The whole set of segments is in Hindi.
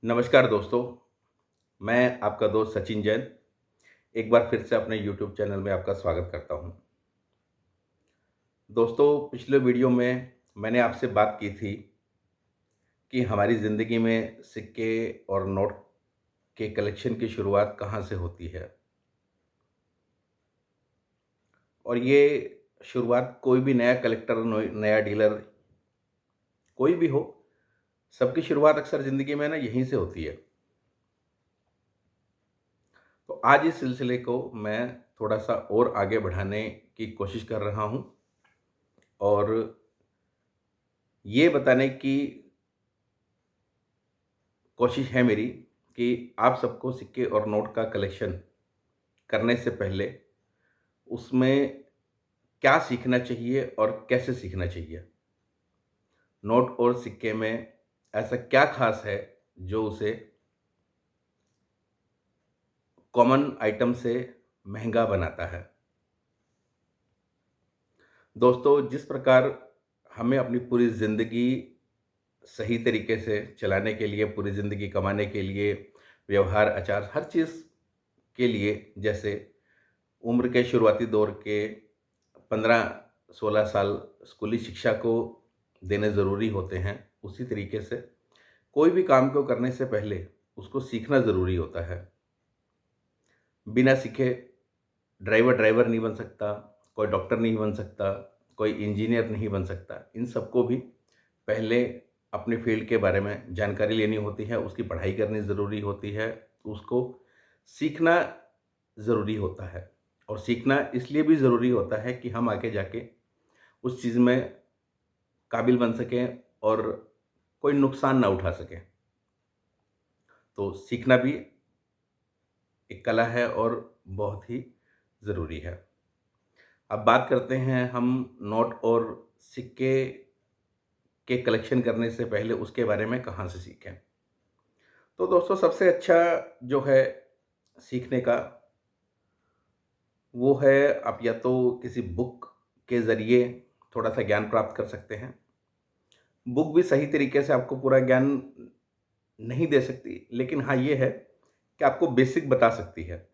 नमस्कार दोस्तों, मैं आपका दोस्त सचिन जैन एक बार फिर से अपने यूट्यूब चैनल में आपका स्वागत करता हूं। दोस्तों, पिछले वीडियो में मैंने आपसे बात की थी कि हमारी ज़िंदगी में सिक्के और नोट के कलेक्शन की शुरुआत कहां से होती है। और ये शुरुआत कोई भी नया कलेक्टर, नया डीलर, कोई भी हो, सबकी शुरुआत अक्सर ज़िंदगी में ना यहीं से होती है। तो आज इस सिलसिले को मैं थोड़ा-सा और आगे बढ़ाने की कोशिश कर रहा हूं और ये बताने की कोशिश है मेरी कि आप सबको सिक्के और नोट का कलेक्शन करने से पहले उसमें क्या सीखना चाहिए और कैसे सीखना चाहिए। नोट और सिक्के में ऐसा क्या खास है जो उसे कॉमन आइटम से महंगा बनाता है। दोस्तों, जिस प्रकार हमें अपनी पूरी ज़िंदगी सही तरीके से चलाने के लिए, पूरी ज़िंदगी कमाने के लिए, व्यवहार, आचार, हर चीज़ के लिए, जैसे उम्र के शुरुआती दौर के 15-16 साल स्कूली शिक्षा को देने ज़रूरी होते हैं, उसी तरीके से कोई भी काम को करने से पहले उसको सीखना ज़रूरी होता है। बिना सीखे ड्राइवर नहीं बन सकता, कोई डॉक्टर नहीं बन सकता, कोई इंजीनियर नहीं बन सकता। इन सबको भी पहले अपने फ़ील्ड के बारे में जानकारी लेनी होती है, उसकी पढ़ाई करनी ज़रूरी होती है, उसको सीखना ज़रूरी होता है। और सीखना इसलिए भी ज़रूरी होता है कि हम आगे जाके उस चीज़ में काबिल बन सकें और कोई नुकसान ना उठा सकें। तो सीखना भी एक कला है और बहुत ही ज़रूरी है। अब बात करते हैं हम नोट और सिक्के के कलेक्शन करने से पहले उसके बारे में कहाँ से सीखें। तो दोस्तों, सबसे अच्छा जो है सीखने का, वो है आप या तो किसी बुक के ज़रिए थोड़ा-सा ज्ञान प्राप्त कर सकते हैं। बुक भी सही तरीके से आपको पूरा ज्ञान नहीं दे सकती, लेकिन हाँ, ये है कि आपको बेसिक बता सकती है।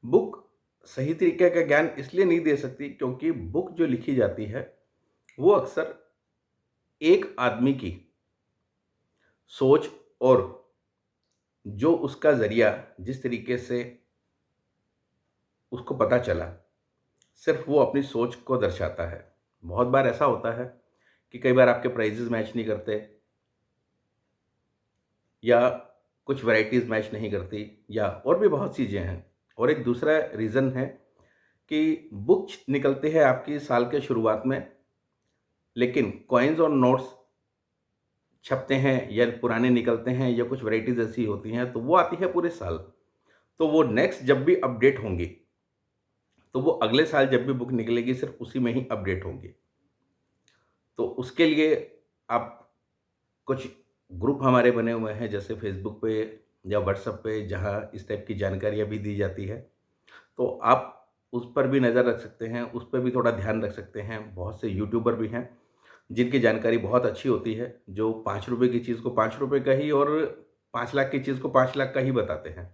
बुक सही तरीके का ज्ञान इसलिए नहीं दे सकती क्योंकि बुक जो लिखी जाती है, वो अक्सर एक आदमी की सोच और जो उसका ज़रिया, जिस तरीके से उसको पता चला, सिर्फ़ वो अपनी सोच को दर्शाता है। बहुत बार ऐसा होता है कि कई बार आपके प्राइसेज़ मैच नहीं करते या कुछ वैराइटीज़ मैच नहीं करती या और भी बहुत चीज़ें हैं। और एक दूसरा रीज़न है कि बुक्स निकलते हैं आपकी साल के शुरुआत में, लेकिन कॉइन्स और नोट्स छपते हैं या पुराने निकलते हैं या कुछ वैराइटीज़ ऐसी होती हैं, तो वो आती है पूरे साल। तो वो नेक्स्ट जब भी अपडेट होंगी, तो वो अगले साल जब भी बुक निकलेगी सिर्फ़ उसी में ही अपडेट होंगी। तो उसके लिए आप कुछ ग्रुप हमारे बने हुए हैं, जैसे फ़ेसबुक पे या व्हाट्सएप पे, जहाँ इस टाइप की जानकारियाँ भी दी जाती है। तो आप उस पर भी नज़र रख सकते हैं, उस पे भी थोड़ा ध्यान रख सकते हैं। बहुत से यूट्यूबर भी हैं, जिनकी जानकारी बहुत अच्छी होती है, जो ₹5 की चीज़ को ₹5 का ही और 5 लाख की चीज़ को 5 लाख का ही बताते हैं।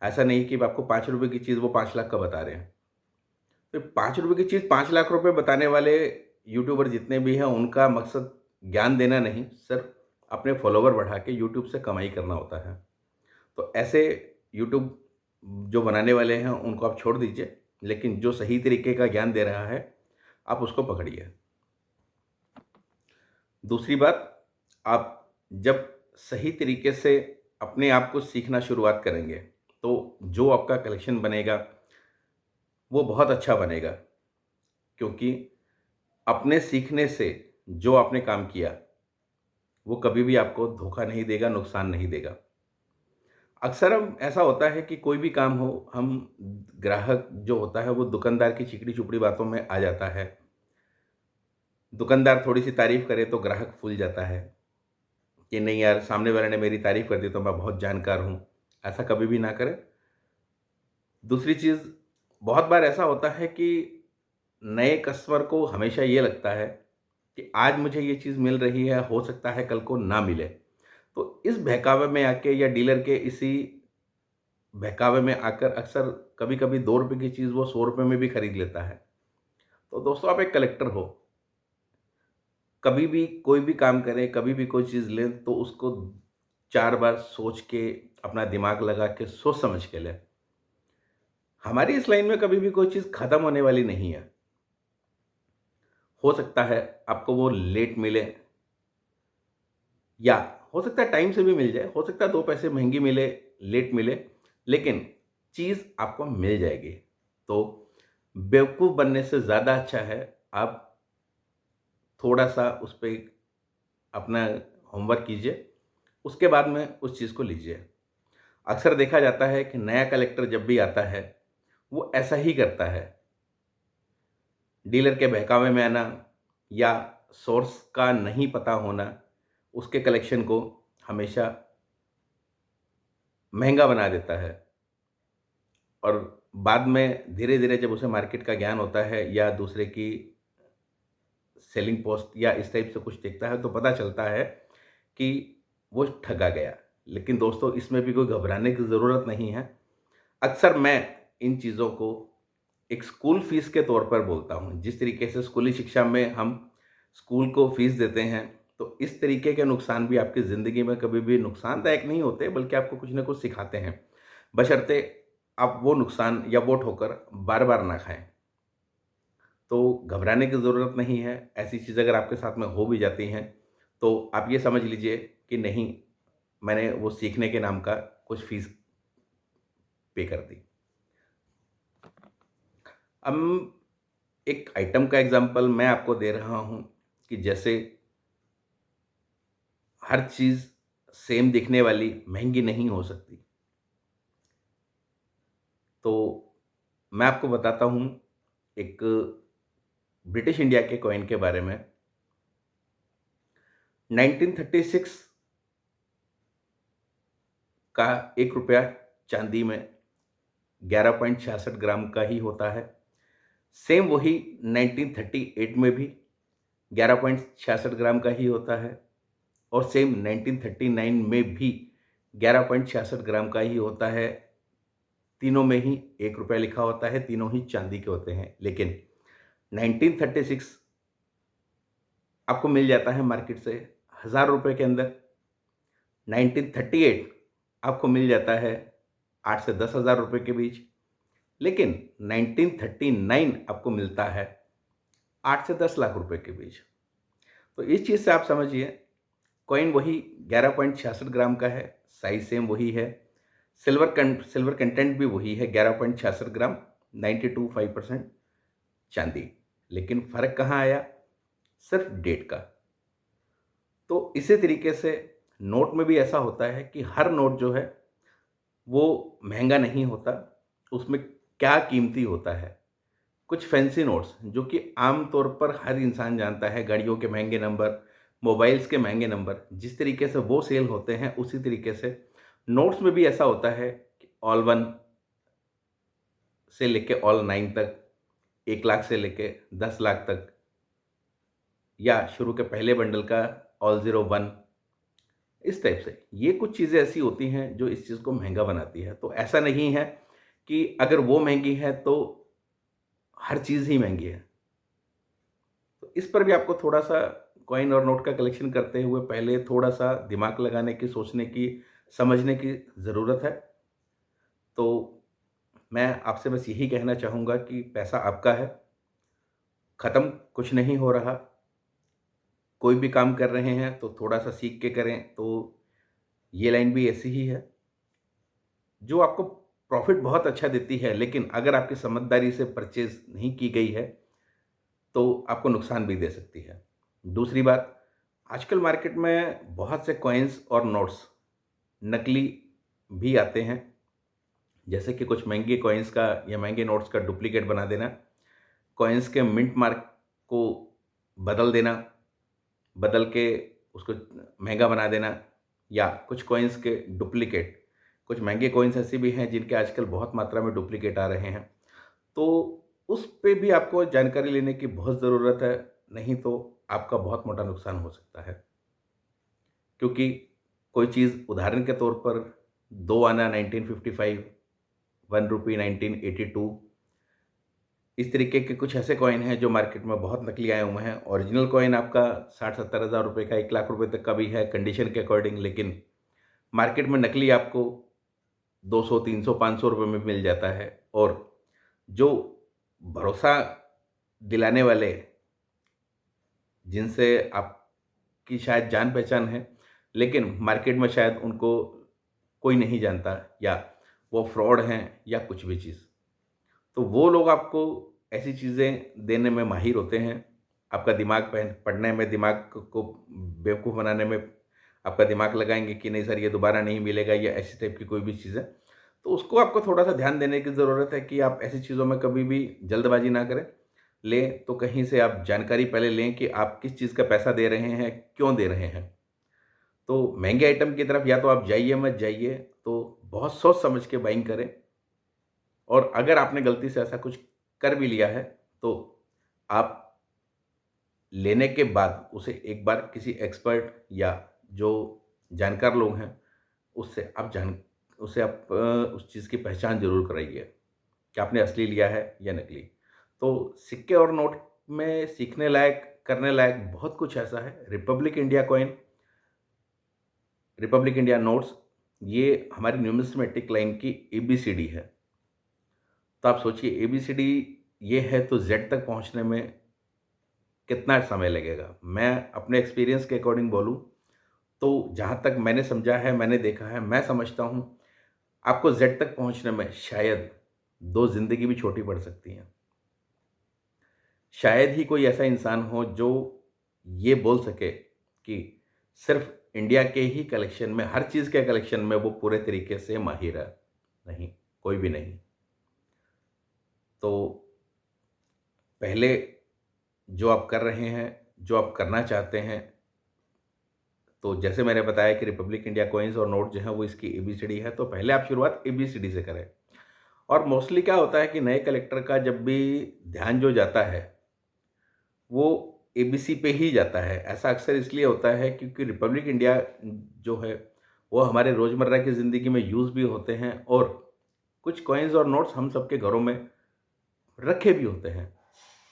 ऐसा नहीं कि आपको ₹5 की चीज़ वो 5 लाख का बता रहे हैं। तो ₹5 की चीज़ ₹5 लाख बताने वाले यूट्यूबर जितने भी हैं, उनका मकसद ज्ञान देना नहीं, सिर्फ़ अपने फॉलोवर बढ़ा के यूट्यूब से कमाई करना होता है। तो ऐसे यूट्यूब जो बनाने वाले हैं, उनको आप छोड़ दीजिए, लेकिन जो सही तरीके का ज्ञान दे रहा है, आप उसको पकड़िए। दूसरी बात, आप जब सही तरीके से अपने आप को सीखना शुरुआत करेंगे, तो जो आपका कलेक्शन बनेगा, वो बहुत अच्छा बनेगा। क्योंकि अपने सीखने से जो आपने काम किया, वो कभी भी आपको धोखा नहीं देगा, नुकसान नहीं देगा। अक्सर हम ऐसा होता है कि कोई भी काम हो, हम ग्राहक जो होता है, वो दुकानदार की चिकनी-चुपड़ी बातों में आ जाता है। दुकानदार थोड़ी-सी तारीफ़ करे तो ग्राहक फूल जाता है कि नहीं यार, सामने वाले ने मेरी तारीफ़ कर दी तो मैं बहुत जानकार हूँ। ऐसा कभी भी ना करें। दूसरी चीज़, बहुत बार ऐसा होता है कि नए कस्टमर को हमेशा ये लगता है कि आज मुझे ये चीज़ मिल रही है, हो सकता है कल को ना मिले। तो इस बहकावे में आके या डीलर के इसी बहकावे में आकर अक्सर कभी-कभी ₹2 की चीज़ वो ₹100 में भी खरीद लेता है। तो दोस्तों, आप एक कलेक्टर हो, कभी भी कोई भी काम करें, कभी भी कोई चीज़ लें तो उसको 4 बार सोच के, अपना दिमाग लगा के, सोच समझ के लें। हमारी इस लाइन में कभी भी कोई चीज़ खत्म होने वाली नहीं है। हो सकता है आपको वो लेट मिले, या हो सकता है टाइम से भी मिल जाए, हो सकता है 2 पैसे महँगी मिले, लेट मिले, लेकिन चीज़ आपको मिल जाएगी। तो बेवकूफ़ बनने से ज़्यादा अच्छा है आप थोड़ा-सा उस पे अपना होमवर्क कीजिए, उसके बाद में उस चीज़ को लीजिए। अक्सर देखा जाता है कि नया कलेक्टर जब भी आता है, वो ऐसा ही करता है। डीलर के बहकावे में आना या सोर्स का नहीं पता होना, उसके कलेक्शन को हमेशा महँगा बना देता है, और बाद में धीरे-धीरे जब उसे मार्केट का ज्ञान होता है या दूसरे की सेलिंग पोस्ट या इस टाइप से कुछ देखता है, तो पता चलता है कि वो ठगा गया। लेकिन दोस्तों, इसमें भी कोई घबराने की ज़रूरत नहीं है। अक्सर मैं इन चीज़ों को एक स्कूल फ़ीस के तौर पर बोलता हूँ। जिस तरीके से स्कूली शिक्षा में हम स्कूल को फ़ीस देते हैं, तो इस तरीके के नुकसान भी आपकी ज़िंदगी में कभी भी नुकसानदायक नहीं होते, बल्कि आपको कुछ न कुछ सिखाते हैं। बशर्ते आप वो नुकसान या वो ठोकर बार-बार ना खाएँ। तो घबराने की ज़रूरत नहीं है। ऐसी चीज़ अगर आपके साथ में हो भी जाती हैं, तो आप ये समझ लीजिए कि नहीं, मैंने वो सीखने के नाम का कुछ फ़ीस पे कर दी। अब एक आइटम का एग्ज़ाम्पल मैं आपको दे रहा हूँ कि जैसे हर चीज़ सेम दिखने वाली महँगी नहीं हो सकती। तो मैं आपको बताता हूँ एक ब्रिटिश इंडिया के कॉइन के बारे में। 1936 का ₹1 चाँदी में 11.66 ग्राम का ही होता है। सेम वही 1938 में भी 11.66 ग्राम का ही होता है, और सेम 1939 में भी 11.66 ग्राम का ही होता है। तीनों में ही ₹1 लिखा होता है, तीनों ही चाँदी के होते हैं। लेकिन 1936 आपको मिल जाता है मार्केट से ₹1000 के अंदर, 1938 आपको मिल जाता है 8 से 10,000 रुपए के बीच, लेकिन 1939 आपको मिलता है 8 से 10 लाख रुपए के बीच। तो इस चीज़ से आप समझिए, कॉइन वही 11.66 ग्राम का है, साइज़ सेम वही है, सिल्वर कंटेंट भी वही है 11.66 ग्राम, 92.5% चाँदी। लेकिन फ़र्क कहाँ आया? सिर्फ़ डेट का। तो इसी तरीके से नोट में भी ऐसा होता है कि हर नोट जो है वो महँगा नहीं होता, उसमें क्या कीमती होता है। कुछ फैंसी नोट्स जो कि आम तौर पर हर इंसान जानता है, गाड़ियों के महँगे नंबर, मोबाइल्स के महँगे नंबर, जिस तरीके से वो सेल होते हैं, उसी तरीके से नोट्स में भी ऐसा होता है कि ऑल 1 से लेके ऑल 9 तक, 1 लाख से लेके 10 लाख तक, या शुरू के पहले बंडल का ऑल 01, इस टाइप से। ये कुछ चीज़ें ऐसी होती हैं जो इस चीज़ को महँगा बनाती है। तो ऐसा नहीं है कि अगर वो महँगी है तो हर चीज़ ही महँगी है। तो इस पर भी आपको थोड़ा-सा कॉइन और नोट का कलेक्शन करते हुए पहले थोड़ा-सा दिमाग लगाने की, सोचने की, समझने की ज़रूरत है। तो मैं आपसे बस यही कहना चाहूँगा कि पैसा आपका है, ख़त्म कुछ नहीं हो रहा। कोई भी काम कर रहे हैं तो थोड़ा-सा सीख के करें, तो ये लाइन भी ऐसी ही है। जो आपको प्रॉफ़िट बहुत अच्छा देती है, लेकिन अगर आपकी समझदारी से परचेज़ नहीं की गई है, तो आपको नुकसान भी दे सकती है। दूसरी बात, आजकल मार्केट में बहुत से कॉइन्स और नोट्स नकली भी आते हैं। जैसे कि कुछ महँगे कॉइन्स का या महँगे नोट्स का डुप्लिकेट बना देना, कॉइन्स के मिंट मार्क को बदल देना, बदल के उसको महँगा बना देना, या कुछ कॉइन्स के डुप्लिकेट, कुछ महँगे कॉइन्स ऐसे भी हैं जिनके आजकल बहुत मात्रा में डुप्लिकेट आ रहे हैं। तो उस पे भी आपको जानकारी लेने की बहुत ज़रूरत है, नहीं तो आपका बहुत मोटा नुकसान हो सकता है। क्योंकि कोई चीज़ उदाहरण के तौर पर 2 आना 1955, 1 रुपी 1982, इस तरीके के कुछ ऐसे कॉइन हैं जो मार्केट में बहुत नकली आए हुए हैं। ओरिजिनल कॉइन आपका 60-70 हज़ार रुपए का, 1 लाख रुपए तक का भी है कंडीशन के अकॉर्डिंग, लेकिन मार्केट में नकली आपको 200, 300, 500 रुपए में मिल जाता है। और जो भरोसा दिलाने वाले, जिनसे आपकी शायद जान-पहचान है, लेकिन मार्केट में शायद उनको कोई नहीं जानता, या वो फ्रॉड हैं या कुछ भी चीज़। तो वो लोग आपको ऐसी चीज़ें देने में माहिर होते हैं, आपका दिमाग पढ़ने में, दिमाग को बेवकूफ़ बनाने में आपका दिमाग लगाएँगे कि नहीं सर ये दोबारा नहीं मिलेगा, या ऐसी टाइप की कोई भी चीज़ है। तो उसको आपको थोड़ा-सा ध्यान देने की ज़रूरत है कि आप ऐसी चीज़ों में कभी भी जल्दबाज़ी ना करें। लें तो कहीं से आप जानकारी पहले लें कि आप किस चीज़ का पैसा दे रहे हैं, क्यों दे रहे हैं। तो महँगे आइटम की तरफ या तो आप जाइए मत जाइए, तो बहुत सोच समझ के बाइंग करें। और अगर आपने गलती से ऐसा कुछ कर भी लिया है, तो आप लेने के बाद उसे एक बार किसी एक्सपर्ट या जो जानकार लोग हैं, उससे आप उस चीज़ की पहचान ज़रूर कराइए कि आपने असली लिया है या नकली। तो सिक्के और नोट में सीखने लायक, करने लायक बहुत कुछ ऐसा है। Republic India coin, Republic India notes, ये हमारी न्यूमिस्मेटिक लाइन की एबीसीडी है। तो आप सोचिए एबीसीडी ये है, तो ज़ेड तक पहुँचने में कितना समय लगेगा? मैं अपने एक्सपीरियंस के अकॉर्डिंग बोलूँ, तो जहाँ तक मैंने समझा है, मैंने देखा है, मैं समझता हूँ, आपको ज़ेड तक पहुँचने में शायद 2 ज़िंदगी भी छोटी पड़ सकती हैं। शायद ही कोई ऐसा इंसान हो जो ये बोल सके कि सिर्फ़ इंडिया के ही कलेक्शन में, हर चीज़ के कलेक्शन में वो पूरे तरीके से माहिर है। नहीं, कोई भी नहीं। तो पहले जो आप कर रहे हैं, जो आप करना चाहते हैं, तो जैसे मैंने बताया कि रिपब्लिक इंडिया कॉइन्स और नोट जो हैं वो इसकी एबीसीडी है, तो पहले आप शुरुआत एबीसीडी से करें। और मोस्टली क्या होता है कि नए कलेक्टर का जब भी ध्यान जो जाता है, वो एबीसी पे ही जाता है। ऐसा अक्सर इसलिए होता है क्योंकि रिपब्लिक इंडिया जो है, वो हमारे रोज़मर्रा की ज़िंदगी में यूज़ भी होते हैं, और कुछ कॉइन्स और नोट्स हम सबके घरों में रखे भी होते हैं।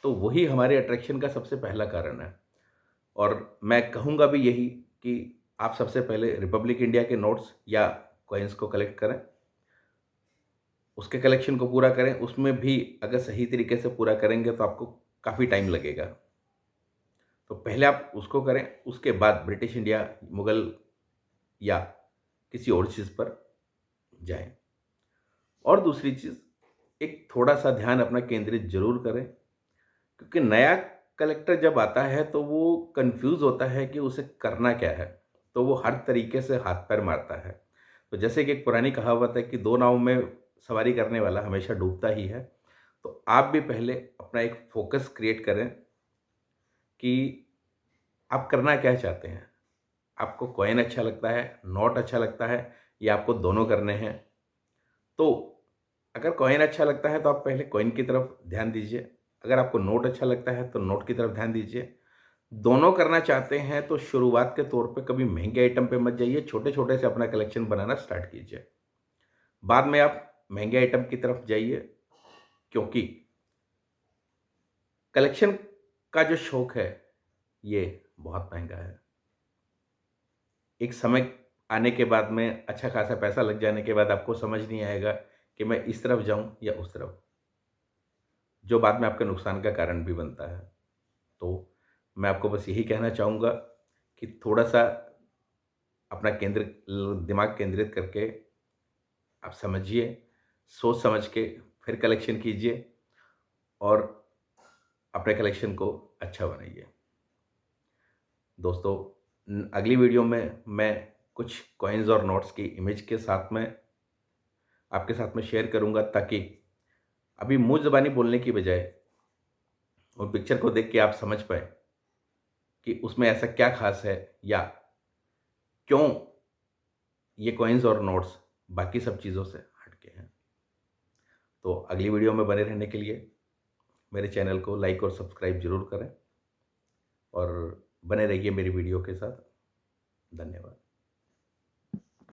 तो वही हमारे अट्रैक्शन का सबसे पहला कारण है। और मैं कहूँगा भी यही कि आप सबसे पहले रिपब्लिक इंडिया के नोट्स या कॉइन्स को कलेक्ट करें, उसके कलेक्शन को पूरा करें। उसमें भी अगर सही तरीके से पूरा करेंगे तो आपको काफ़ी टाइम लगेगा। तो पहले आप उसको करें, उसके बाद ब्रिटिश इंडिया, मुगल या किसी और चीज़ पर जाएँ। और दूसरी चीज़, एक थोड़ा-सा ध्यान अपना केंद्रित ज़रूर करें, क्योंकि नया कलेक्टर जब आता है तो वो कन्फ्यूज़ होता है कि उसे करना क्या है, तो वो हर तरीके से हाथ-पैर मारता है। तो जैसे कि एक पुरानी कहावत है कि 2 नाव में सवारी करने वाला हमेशा डूबता ही है। तो आप भी पहले अपना एक फ़ोकस क्रिएट करें कि आप करना क्या चाहते हैं? आपको कॉइन अच्छा लगता है, नोट अच्छा लगता है, या आपको दोनों करने हैं? तो अगर कॉइन अच्छा लगता है तो आप पहले कॉइन की तरफ ध्यान दीजिए। अगर आपको नोट अच्छा लगता है तो नोट की तरफ ध्यान दीजिए। दोनों करना चाहते हैं तो शुरुआत के तौर पे कभी महँगे आइटम पे मत जाइए, छोटे-छोटे से अपना कलेक्शन बनाना स्टार्ट कीजिए। बाद में आप महँगे आइटम की तरफ जाइए, क्योंकि कलेक्शन का जो शौक है, ये बहुत महँगा है। एक समय आने के बाद में, अच्छा खासा पैसा लग जाने के बाद आपको समझ नहीं आएगा कि मैं इस तरफ जाऊँ या उस तरफ, जो बाद में आपके नुकसान का कारण भी बनता है। तो मैं आपको बस यही कहना चाहूँगा कि थोड़ा-सा अपना दिमाग केंद्रित करके आप समझिए, सोच समझ के फिर कलेक्शन कीजिए, और अपने कलेक्शन को अच्छा बनाइए। दोस्तों, अगली वीडियो में मैं कुछ कॉइन्स और नोट्स की इमेज के साथ में आपके साथ में शेयर करूँगा, ताकि अभी मुँह ज़बानी बोलने की बजाय उन पिक्चर को देख के आप समझ पाएँ कि उसमें ऐसा क्या ख़ास है, या क्यों ये कॉइन्स और नोट्स बाकी सब चीज़ों से हट के हैं। तो अगली वीडियो में बने रहने के लिए मेरे चैनल को लाइक और सब्सक्राइब ज़रूर करें, और बने रहिए मेरी वीडियो के साथ। धन्यवाद।